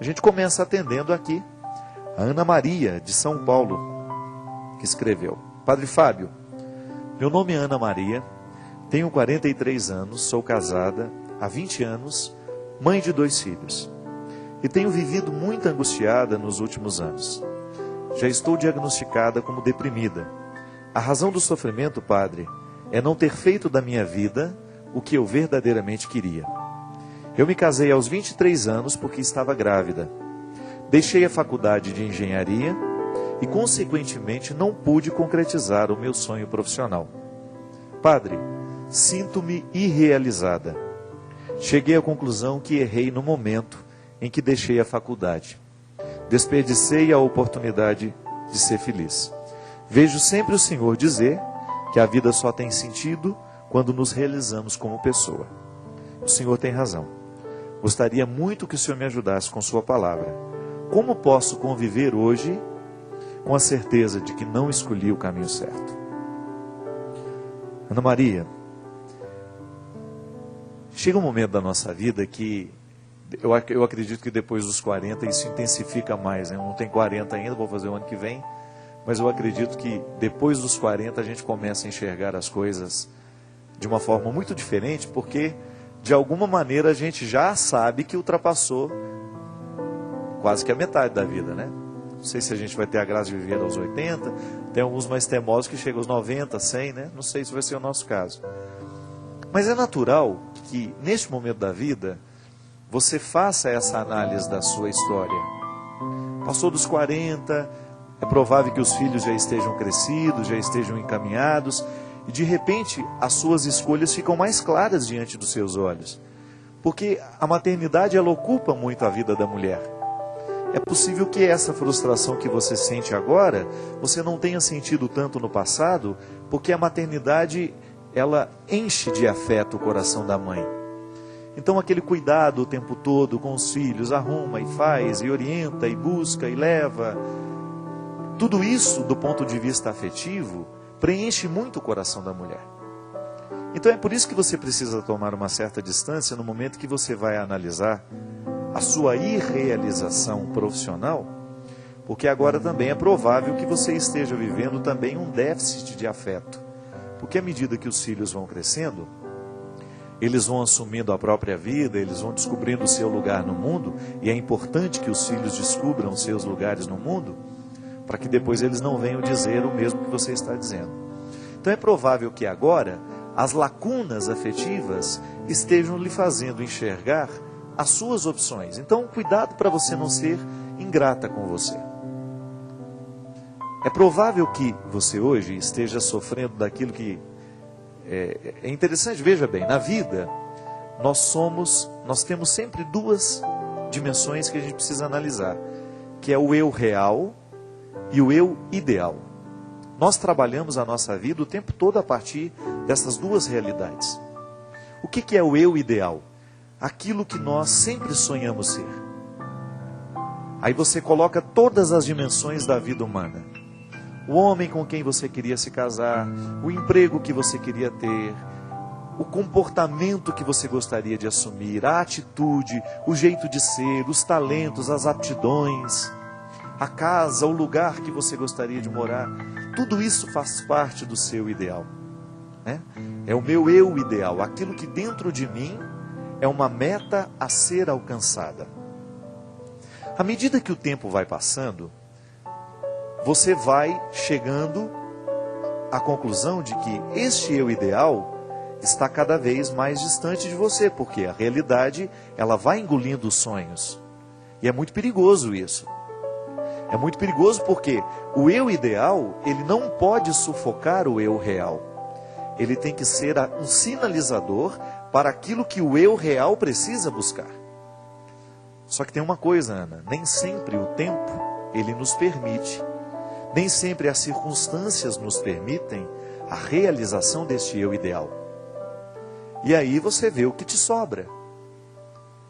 A gente começa atendendo aqui a Ana Maria, de São Paulo, que escreveu: Padre Fábio, meu nome é Ana Maria, tenho 43 anos, sou casada há 20 anos, mãe de 2 filhos. E tenho vivido muito angustiada nos últimos anos. Já estou diagnosticada como deprimida. A razão do sofrimento, padre, é não ter feito da minha vida o que eu verdadeiramente queria. Eu me casei aos 23 anos porque estava grávida. Deixei a faculdade de engenharia e, consequentemente, não pude concretizar o meu sonho profissional. Padre, sinto-me irrealizada. Cheguei à conclusão que errei no momento em que deixei a faculdade. Desperdicei a oportunidade de ser feliz. Vejo sempre o Senhor dizer que a vida só tem sentido quando nos realizamos como pessoa. O Senhor tem razão. Gostaria muito que o Senhor me ajudasse com sua palavra. Como posso conviver hoje com a certeza de que não escolhi o caminho certo? Ana Maria, chega um momento da nossa vida que eu acredito que depois dos 40 isso intensifica mais, né? Eu não tenho 40 ainda, vou fazer o ano que vem, mas eu acredito que depois dos 40 a gente começa a enxergar as coisas de uma forma muito diferente, porque de alguma maneira a gente já sabe que ultrapassou quase que a metade da vida, né? Não sei se a gente vai ter a graça de viver aos 80, tem alguns mais teimosos que chegam aos 90, 100, né? Não sei se vai ser o nosso caso. Mas é natural que neste momento da vida você faça essa análise da sua história. Passou dos 40, é provável que os filhos já estejam crescidos, já estejam encaminhados, e de repente as suas escolhas ficam mais claras diante dos seus olhos. Porque a maternidade, ela ocupa muito a vida da mulher. É possível que essa frustração que você sente agora, você não tenha sentido tanto no passado, porque a maternidade, ela enche de afeto o coração da mãe. Então aquele cuidado o tempo todo com os filhos, arruma e faz, e orienta, e busca, e leva. Tudo isso, do ponto de vista afetivo, preenche muito o coração da mulher. Então é por isso que você precisa tomar uma certa distância no momento que você vai analisar a sua irrealização profissional, porque agora também é provável que você esteja vivendo também um déficit de afeto. Porque à medida que os filhos vão crescendo, eles vão assumindo a própria vida, eles vão descobrindo o seu lugar no mundo, e é importante que os filhos descubram os seus lugares no mundo, para que depois eles não venham dizer o mesmo que você está dizendo. Então é provável que agora as lacunas afetivas estejam lhe fazendo enxergar as suas opções. Então cuidado para você não ser ingrata com você. É provável que você hoje esteja sofrendo daquilo que é interessante. Veja bem, na vida nós temos sempre 2 dimensões que a gente precisa analisar, que é o eu real e o eu ideal. Nós trabalhamos a nossa vida o tempo todo a partir dessas 2 realidades. O que é o eu ideal? Aquilo que nós sempre sonhamos ser. Aí você coloca todas as dimensões da vida humana. O homem com quem você queria se casar, o emprego que você queria ter, o comportamento que você gostaria de assumir, a atitude, o jeito de ser, os talentos, as aptidões, a casa, o lugar que você gostaria de morar. Tudo isso faz parte do seu ideal, né? É o meu eu ideal, aquilo que dentro de mim é uma meta a ser alcançada. À medida que o tempo vai passando, você vai chegando à conclusão de que este eu ideal está cada vez mais distante de você, porque a realidade, ela vai engolindo os sonhos. E é muito perigoso isso. É muito perigoso porque o eu ideal, ele não pode sufocar o eu real. Ele tem que ser um sinalizador para aquilo que o eu real precisa buscar. Só que tem uma coisa, Ana, nem sempre o tempo, ele nos permite, nem sempre as circunstâncias nos permitem a realização deste eu ideal. E aí você vê o que te sobra.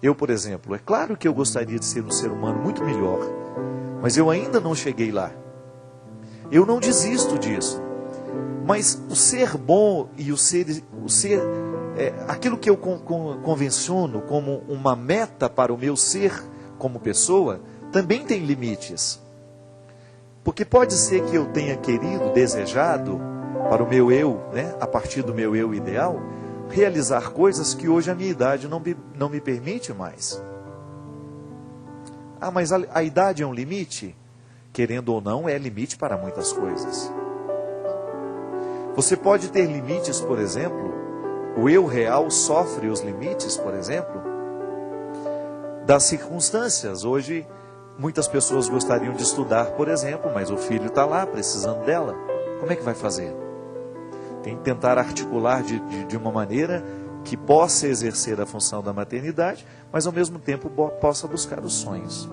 Eu, por exemplo, é claro que eu gostaria de ser um ser humano muito melhor, mas eu ainda não cheguei lá. Eu não desisto disso. Mas o ser bom e o ser aquilo que eu convenciono como uma meta para o meu ser como pessoa, também tem limites. Porque pode ser que eu tenha querido, desejado, para o meu eu, né, a partir do meu eu ideal, realizar coisas que hoje a minha idade não me permite mais. Ah, mas a idade é um limite? Querendo ou não, é limite para muitas coisas. Você pode ter limites, por exemplo, o eu real sofre os limites, por exemplo, das circunstâncias. Hoje, muitas pessoas gostariam de estudar, por exemplo, mas o filho está lá, precisando dela. Como é que vai fazer? Tem que tentar articular de uma maneira que possa exercer a função da maternidade, mas ao mesmo tempo possa buscar os sonhos.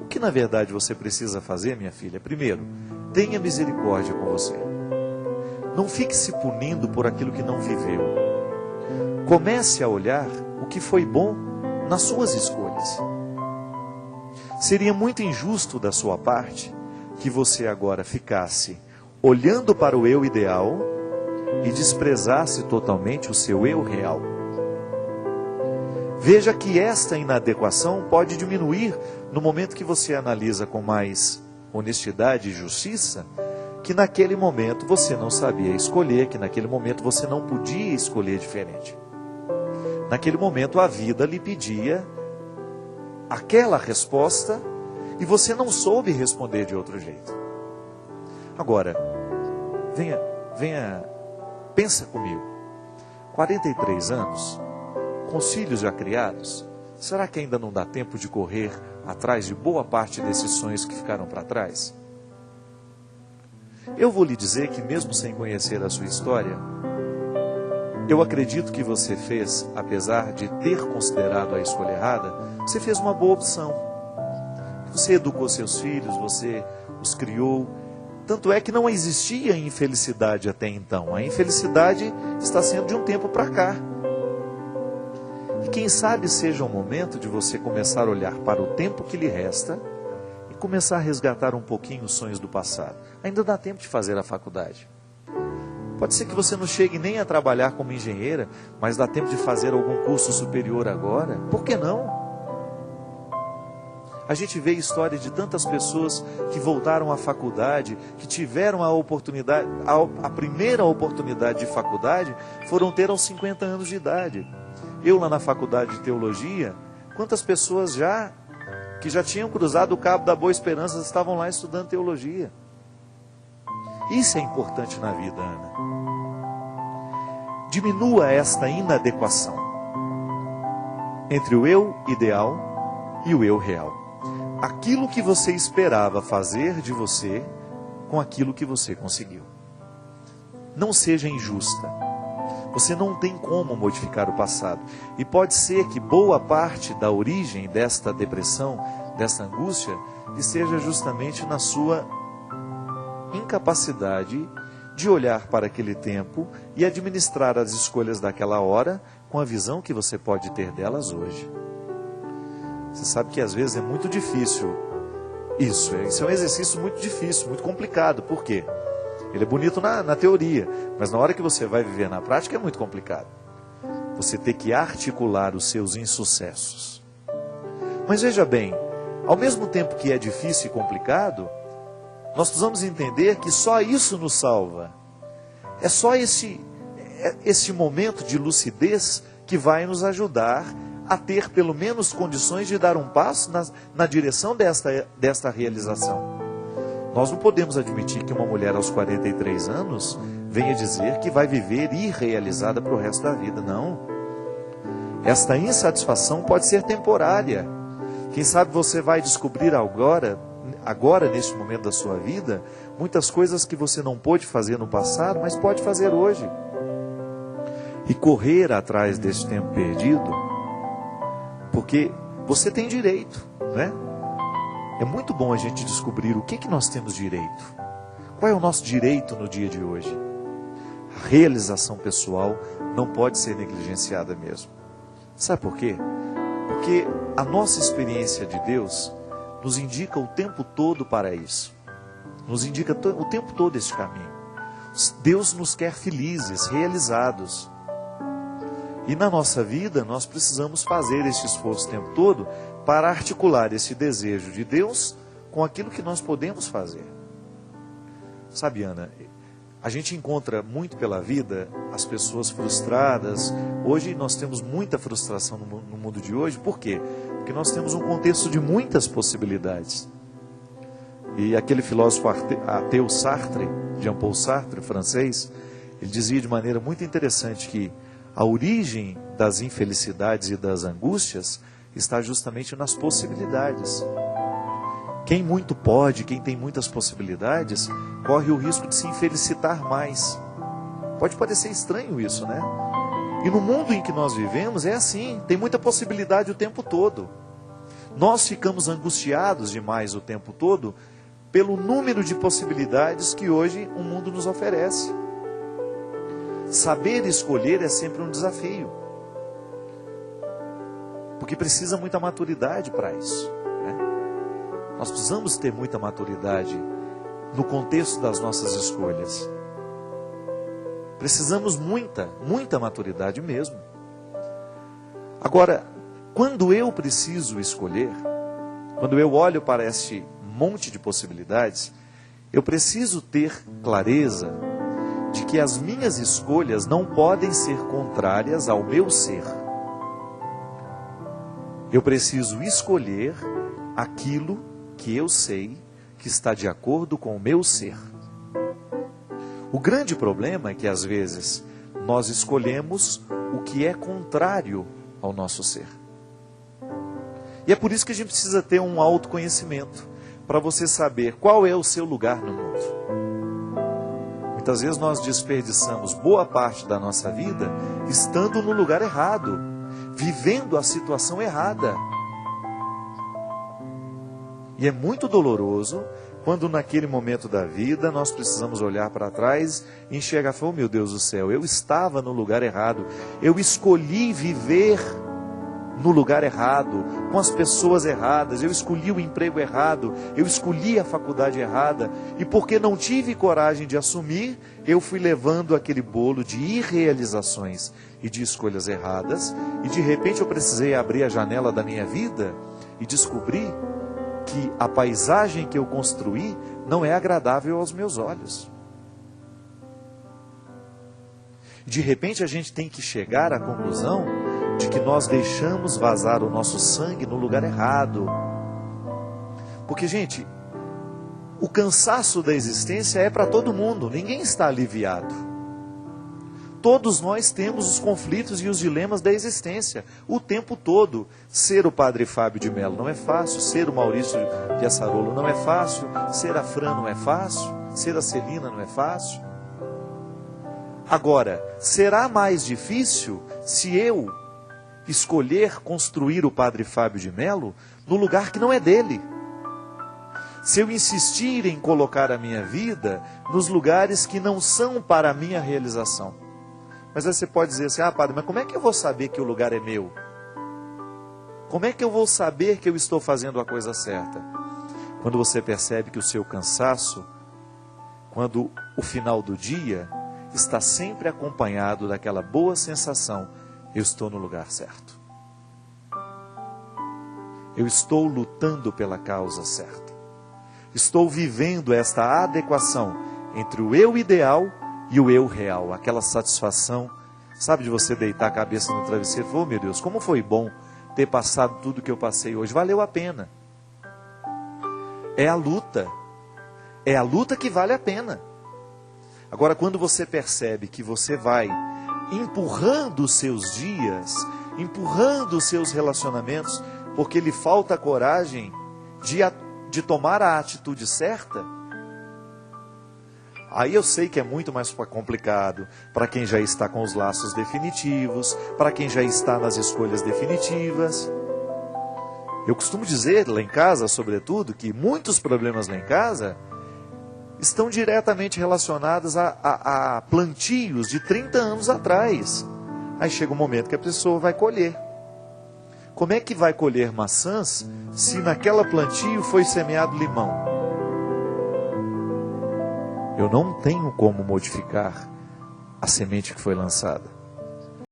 O que na verdade você precisa fazer, minha filha? Primeiro, tenha misericórdia com você. Não fique se punindo por aquilo que não viveu. Comece a olhar o que foi bom nas suas escolhas. Seria muito injusto da sua parte que você agora ficasse olhando para o eu ideal e desprezasse totalmente o seu eu real. Veja que esta inadequação pode diminuir no momento que você analisa com mais honestidade e justiça que naquele momento você não sabia escolher, que naquele momento você não podia escolher diferente. Naquele momento a vida lhe pedia aquela resposta e você não soube responder de outro jeito. Agora, venha, pensa comigo. 43 anos, com os filhos já criados, será que ainda não dá tempo de correr atrás de boa parte desses sonhos que ficaram para trás? Eu vou lhe dizer que mesmo sem conhecer a sua história, eu acredito que você fez, apesar de ter considerado a escolha errada, você fez uma boa opção. Você educou seus filhos, você os criou. Tanto é que não existia infelicidade até então. A infelicidade está sendo de um tempo para cá. E quem sabe seja o momento de você começar a olhar para o tempo que lhe resta e começar a resgatar um pouquinho os sonhos do passado. Ainda dá tempo de fazer a faculdade. Pode ser que você não chegue nem a trabalhar como engenheira, mas dá tempo de fazer algum curso superior agora. Por que não? A gente vê a história de tantas pessoas que voltaram à faculdade, que tiveram a oportunidade, a primeira oportunidade de faculdade, foram ter aos 50 anos de idade. Eu lá na faculdade de teologia, quantas pessoas que já tinham cruzado o Cabo da Boa Esperança, estavam lá estudando teologia. Isso é importante na vida, Ana. Diminua esta inadequação entre o eu ideal e o eu real. Aquilo que você esperava fazer de você com aquilo que você conseguiu. Não seja injusta. Você não tem como modificar o passado. E pode ser que boa parte da origem desta depressão, desta angústia, esteja justamente na sua incapacidade de olhar para aquele tempo e administrar as escolhas daquela hora com a visão que você pode ter delas hoje. Você sabe que às vezes é muito difícil isso. Isso é um exercício muito difícil, muito complicado. Por quê? Ele é bonito na teoria, mas na hora que você vai viver na prática é muito complicado. Você tem que articular os seus insucessos. Mas veja bem, ao mesmo tempo que é difícil e complicado, nós precisamos entender que só isso nos salva. É só esse momento de lucidez que vai nos ajudar a ter pelo menos condições de dar um passo na direção desta realização. Nós não podemos admitir que uma mulher aos 43 anos venha dizer que vai viver irrealizada para o resto da vida. Não. Esta insatisfação pode ser temporária. Quem sabe você vai descobrir agora, neste momento da sua vida, muitas coisas que você não pôde fazer no passado, mas pode fazer hoje. E correr atrás desse tempo perdido, porque você tem direito, né? É muito bom a gente descobrir o que nós temos direito. Qual é o nosso direito no dia de hoje? A realização pessoal não pode ser negligenciada mesmo. Sabe por quê? Porque a nossa experiência de Deus nos indica o tempo todo para isso. Nos indica o tempo todo esse caminho. Deus nos quer felizes, realizados. E na nossa vida nós precisamos fazer esse esforço o tempo todo para articular esse desejo de Deus com aquilo que nós podemos fazer. Sabe, Ana, a gente encontra muito pela vida as pessoas frustradas. Hoje nós temos muita frustração no mundo de hoje. Por quê? Porque nós temos um contexto de muitas possibilidades. E aquele filósofo ateu Sartre, Jean-Paul Sartre, francês, ele dizia de maneira muito interessante que a origem das infelicidades e das angústias está justamente nas possibilidades. Quem muito pode, quem tem muitas possibilidades, corre o risco de se infelicitar mais. Pode parecer estranho isso, né? E no mundo em que nós vivemos é assim, tem muita possibilidade o tempo todo. Nós ficamos angustiados demais o tempo todo pelo número de possibilidades que hoje o mundo nos oferece. Saber escolher é sempre um desafio, porque precisa muita maturidade para isso, né? Nós precisamos ter muita maturidade no contexto das nossas escolhas. Precisamos muita maturidade mesmo. Agora, quando eu preciso escolher, quando eu olho para este monte de possibilidades, eu preciso ter clareza de que as minhas escolhas não podem ser contrárias ao meu ser. Eu preciso escolher aquilo que eu sei que está de acordo com o meu ser. O grande problema é que às vezes nós escolhemos o que é contrário ao nosso ser. E é por isso que a gente precisa ter um autoconhecimento, para você saber qual é o seu lugar no mundo. Muitas vezes nós desperdiçamos boa parte da nossa vida estando no lugar errado, vivendo a situação errada. E é muito doloroso quando naquele momento da vida nós precisamos olhar para trás e enxergar, oh meu Deus do céu, eu estava no lugar errado, eu escolhi viver no lugar errado, com as pessoas erradas, eu escolhi o emprego errado, eu escolhi a faculdade errada, e porque não tive coragem de assumir, eu fui levando aquele bolo de irrealizações e de escolhas erradas, e de repente eu precisei abrir a janela da minha vida e descobrir que a paisagem que eu construí não é agradável aos meus olhos. De repente a gente tem que chegar à conclusão de que nós deixamos vazar o nosso sangue no lugar errado. Porque, gente, o cansaço da existência é para todo mundo, ninguém está aliviado. Todos nós temos os conflitos e os dilemas da existência, o tempo todo. Ser o Padre Fábio de Mello não é fácil, ser o Maurício de Assarolo não é fácil, ser a Fran não é fácil, ser a Celina não é fácil. Agora, será mais difícil se eu escolher construir o Padre Fábio de Mello no lugar que não é dele? Se eu insistir em colocar a minha vida nos lugares que não são para a minha realização? Mas aí você pode dizer assim, padre, mas como é que eu vou saber que o lugar é meu? Como é que eu vou saber que eu estou fazendo a coisa certa? Quando você percebe que o seu cansaço, quando o final do dia, está sempre acompanhado daquela boa sensação, eu estou no lugar certo. Eu estou lutando pela causa certa. Estou vivendo esta adequação entre o eu ideal e o eu real. Aquela satisfação, sabe, de você deitar a cabeça no travesseiro e falar, oh meu Deus, como foi bom ter passado tudo que eu passei hoje. Valeu a pena. É a luta. É a luta que vale a pena. Agora, quando você percebe que você vai empurrando os seus dias, empurrando os seus relacionamentos, porque lhe falta coragem de tomar a atitude certa, aí eu sei que é muito mais complicado para quem já está com os laços definitivos, para quem já está nas escolhas definitivas. Eu costumo dizer lá em casa, sobretudo, que muitos problemas lá em casa estão diretamente relacionados a plantios de 30 anos atrás. Aí chega um momento que a pessoa vai colher. Como é que vai colher maçãs se naquela plantio foi semeado limão? Eu não tenho como modificar a semente que foi lançada.